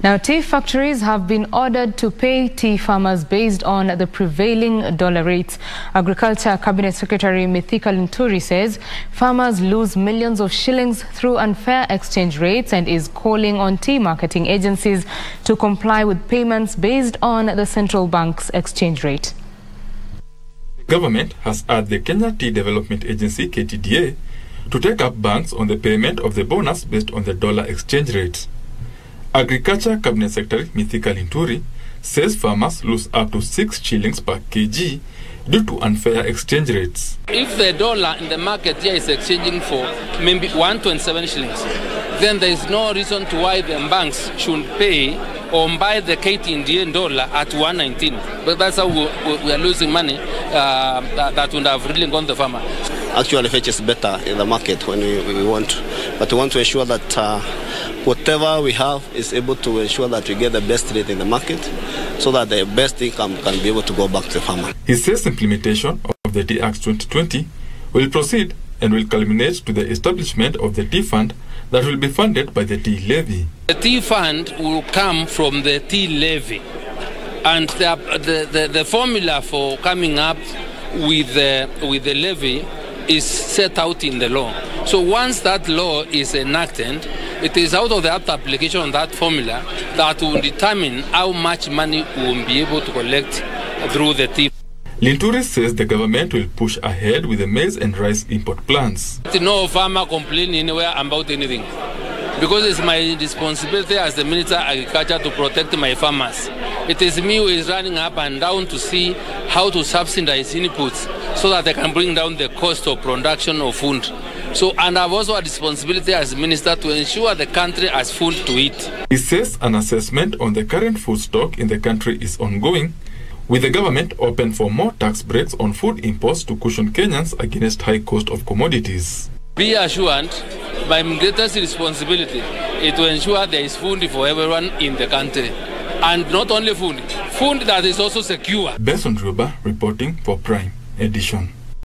Now, tea factories have been ordered to pay tea farmers based on the prevailing dollar rates. Agriculture Cabinet Secretary Mithika Linturi says farmers lose millions of shillings through unfair exchange rates and is calling on tea marketing agencies to comply with payments based on the central bank's exchange rate. The government has urged the Kenya Tea Development Agency, KTDA, to take up banks on the payment of the bonus based on the dollar exchange rate. Agriculture Cabinet Secretary Mithika Linturi says farmers lose up to 6 shillings per kg due to unfair exchange rates. If the dollar in the market here is exchanging for maybe 127 shillings, then there is no reason to why the banks should pay or buy the KTDA dollar at 119. But that's how we are losing money that would have really gone to the farmer. Actually, fetch is better in the market when we want, but we want to ensure that whatever we have is able to ensure that we get the best rate in the market so that the best income can be able to go back to the farmer. He says implementation of the Tea Act 2020 will proceed and will culminate to the establishment of the tea fund that will be funded by the tea levy. The tea fund will come from the tea levy, and the formula for coming up with the levy is set out in the law. So once that law is enacted, it is out of the application of that formula that will determine how much money we will be able to collect through the tea. Linturi says the government will push ahead with the maize and rice import plans. No farmer complain anywhere about anything, because it's my responsibility as the Minister of Agriculture to protect my farmers. It is me who is running up and down to see how to subsidize inputs so that they can bring down the cost of production of food. So, and I have also a responsibility as Minister to ensure the country has food to eat. He says an assessment on the current food stock in the country is ongoing, with the government open for more tax breaks on food imports to cushion Kenyans against high cost of commodities. Be assured, my greatest responsibility is to ensure there is food for everyone in the country. And not only food that is also secure. Benson Ruba reporting for Prime Edition.